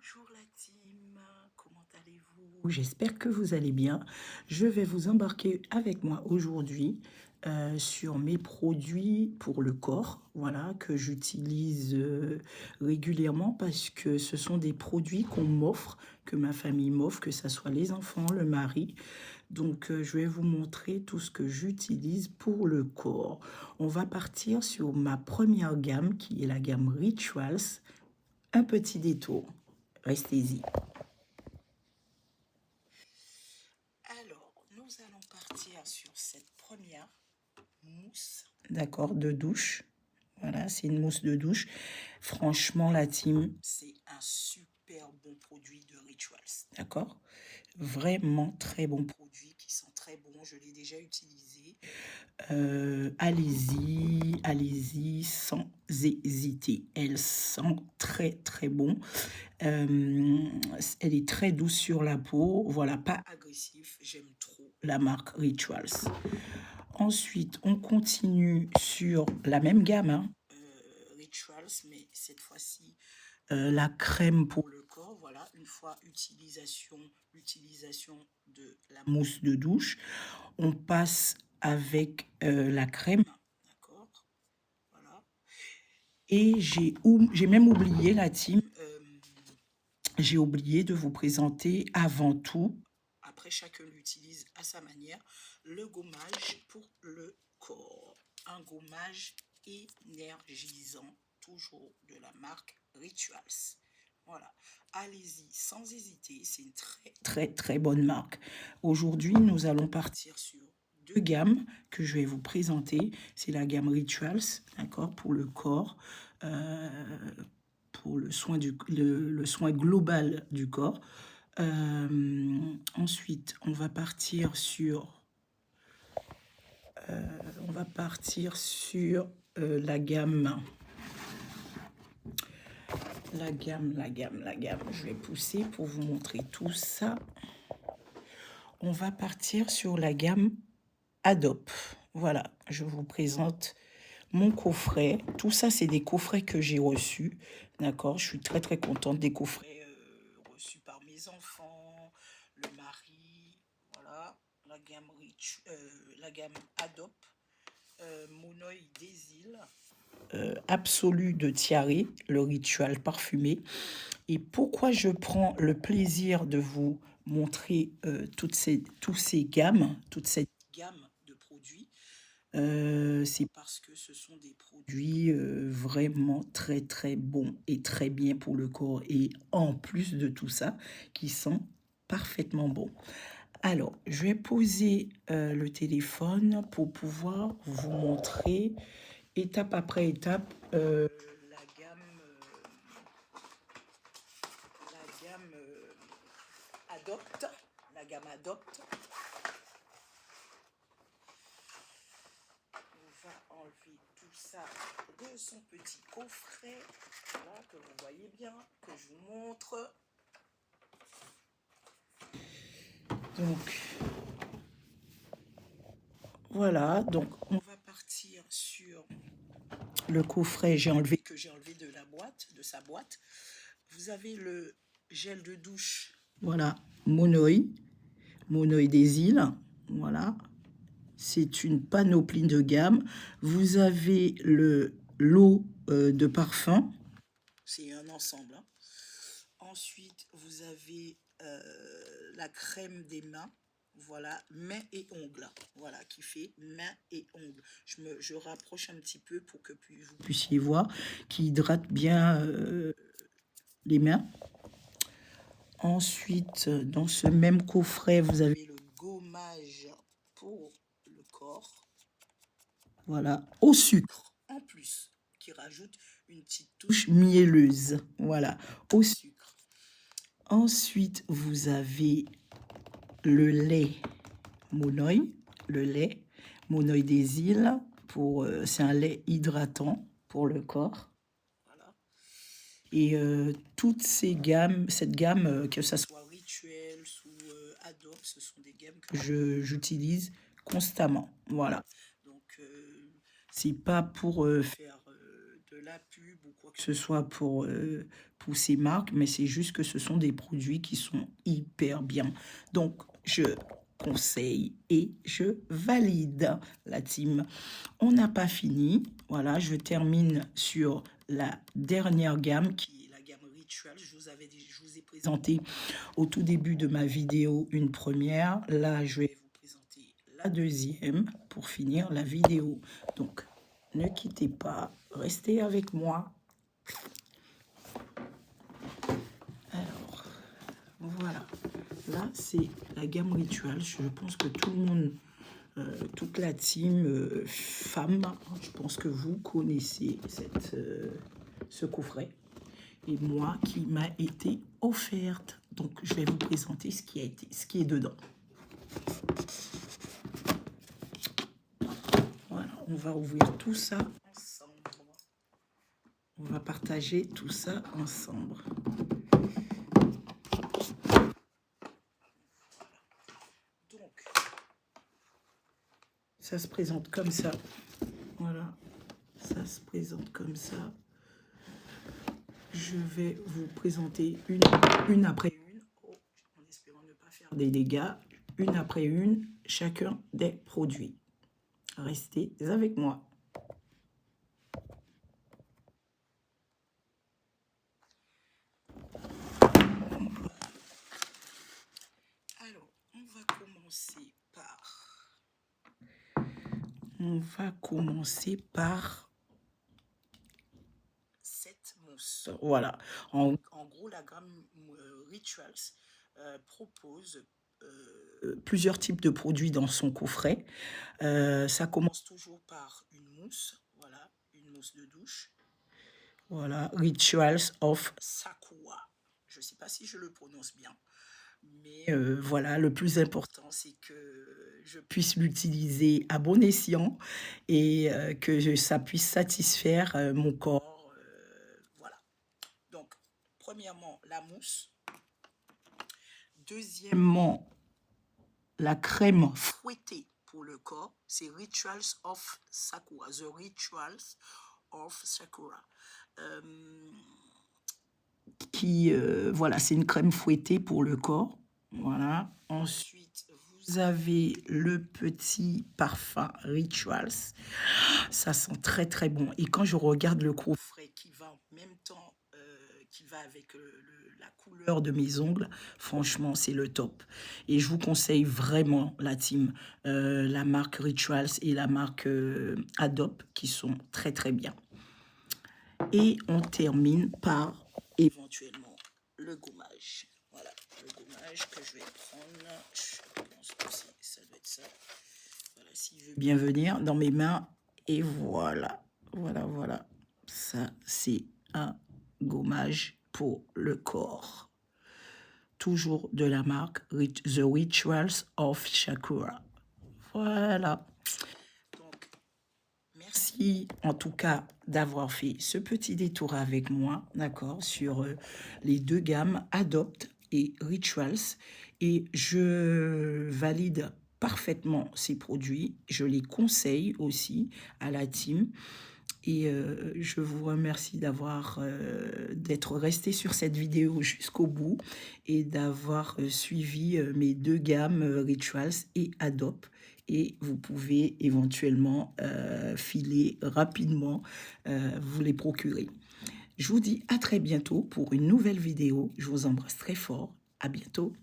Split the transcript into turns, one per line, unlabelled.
Bonjour la team, comment allez-vous? J'espère que vous allez bien. Je vais vous embarquer avec moi aujourd'hui sur mes produits pour le corps, voilà, que j'utilise régulièrement parce que ce sont des produits qu'on m'offre, que ma famille m'offre, que ce soit les enfants, le mari. Donc, je vais vous montrer tout ce que j'utilise pour le corps. On va partir sur ma première gamme qui est la gamme Rituals. Un petit détour. Restez-y. Alors, nous allons partir sur cette première mousse, d'accord, de douche. Voilà, c'est une mousse de douche. Franchement, la team, c'est un super bon produit de Rituals, d'accord? Vraiment très bon produit qui sent très bon. Je l'ai déjà utilisé. Allez-y, allez-y, sans hésiter. Elle sent très très bon. Elle est très douce sur la peau. Voilà, pas agressif. J'aime trop la marque Rituals. Ensuite, on continue sur la même gamme, hein, Rituals, mais cette fois-ci, la crème pour le corps. Voilà, une fois l'utilisation de la mousse de douche, on passe avec la crème. D'accord, voilà. Et j'ai même oublié la team. J'ai oublié de vous présenter avant tout, après chacun l'utilise à sa manière, le gommage pour le corps. Un gommage énergisant, toujours de la marque Rituals. Voilà, allez-y sans hésiter, c'est une très très très bonne marque. Aujourd'hui, nous allons partir sur deux gammes que je vais vous présenter. C'est la gamme Rituals, d'accord, pour le corps, pour le soin global du corps. Ensuite, on va partir sur la gamme. La gamme. Je vais pousser pour vous montrer tout ça. On va partir sur la gamme Adop. Voilà, je vous présente mon coffret. Tout ça, c'est des coffrets que j'ai reçus. D'accord, je suis très très contente des coffrets reçus par mes enfants, le mari. Voilà, la gamme Adop, Monoï des îles. Absolu de Thierry, le rituel parfumé. Et pourquoi je prends le plaisir de vous montrer toutes ces gammes, toute cette gamme de produits, c'est parce que ce sont des produits vraiment très très bons et très bien pour le corps. Et en plus de tout ça, qui sont parfaitement bons. Alors, je vais poser le téléphone pour pouvoir vous montrer étape après étape la gamme Adopt. La gamme Adopt. On va enlever tout ça de son petit coffret. Voilà, que vous voyez bien, que je vous montre. Donc, voilà, donc on va partir sur le coffret j'ai enlevé de la boîte, de sa boîte. Vous avez le gel de douche, voilà, Monoï des îles, voilà. C'est une panoplie de gamme. Vous avez l'eau de parfum, c'est un ensemble, hein. Ensuite, vous avez la crème des mains. Voilà, mains et ongles. Voilà, qui fait mains et ongles. Je rapproche un petit peu pour que vous puissiez voir, qui hydrate bien les mains. Ensuite, dans ce même coffret, vous avez le gommage pour le corps. Voilà, au sucre, en plus, qui rajoute une petite touche mielleuse. Voilà, au sucre. Ensuite, vous avez le lait Monoï, des îles. C'est un lait hydratant pour le corps. Voilà. Et toutes ces gammes, cette gamme, que ce soit Rituels ou Adobe, ce sont des gammes que j'utilise constamment. Voilà. Donc, c'est pas pour faire de la pub ou quoi que ce soit pour pousser marque, mais c'est juste que ce sont des produits qui sont hyper bien. Donc, je conseille et je valide la team. On n'a pas fini. Voilà, je termine sur la dernière gamme qui est la gamme Ritual. Je vous ai présenté au tout début de ma vidéo une première. Là, je vais vous présenter la deuxième pour finir la vidéo. Donc, ne quittez pas, restez avec moi. Alors, voilà. Là, c'est la gamme Ritual. Je pense que tout le monde, toute la team femme, je pense que vous connaissez ce coffret. Et moi, qui m'a été offerte. Donc, je vais vous présenter ce qui est dedans. Voilà, on va ouvrir tout ça ensemble. On va partager tout ça ensemble. Donc, ça se présente comme ça. Voilà, ça se présente comme ça. Je vais vous présenter une après une, en espérant ne pas faire des dégâts, une après une, chacun des produits. Restez avec moi. Alors, on va commencer par cette mousse. Voilà. En gros, la gamme Rituals propose plusieurs types de produits dans son coffret. Ça commence toujours par une mousse. Voilà, une mousse de douche. Voilà, Rituals of Sakura. Je ne sais pas si je le prononce bien. Mais voilà, le plus important, c'est que je puisse l'utiliser à bon escient et que ça puisse satisfaire mon corps. Voilà. Donc, premièrement, la mousse. Deuxièmement, la crème fouettée pour le corps. C'est Rituals of Sakura. The Rituals of Sakura. Voilà, c'est une crème fouettée pour le corps. Voilà. Ensuite, vous avez le petit parfum Rituals. Ça sent très très bon. Et quand je regarde le coffret qui va en même temps, qui va avec la couleur de mes ongles, franchement, c'est le top. Et je vous conseille vraiment la team, la marque Rituals et la marque Adobe qui sont très très bien. Et on termine par éventuellement le gommage. Voilà, le gommage que je vais prendre. Je pense que ça doit être ça. Voilà, s'il veut bien venir dans mes mains. Et voilà, voilà. Ça, c'est un gommage pour le corps. Toujours de la marque The Rituals of Sakura. Voilà. Donc, merci en tout cas d'avoir fait ce petit détour avec moi, d'accord, sur les deux gammes Adopt et Rituals. Et je valide parfaitement ces produits. Je les conseille aussi à la team. Et je vous remercie d'être resté sur cette vidéo jusqu'au bout et d'avoir suivi mes deux gammes Rituals et Adopt. Et vous pouvez éventuellement filer rapidement, vous les procurer. Je vous dis à très bientôt pour une nouvelle vidéo. Je vous embrasse très fort. À bientôt.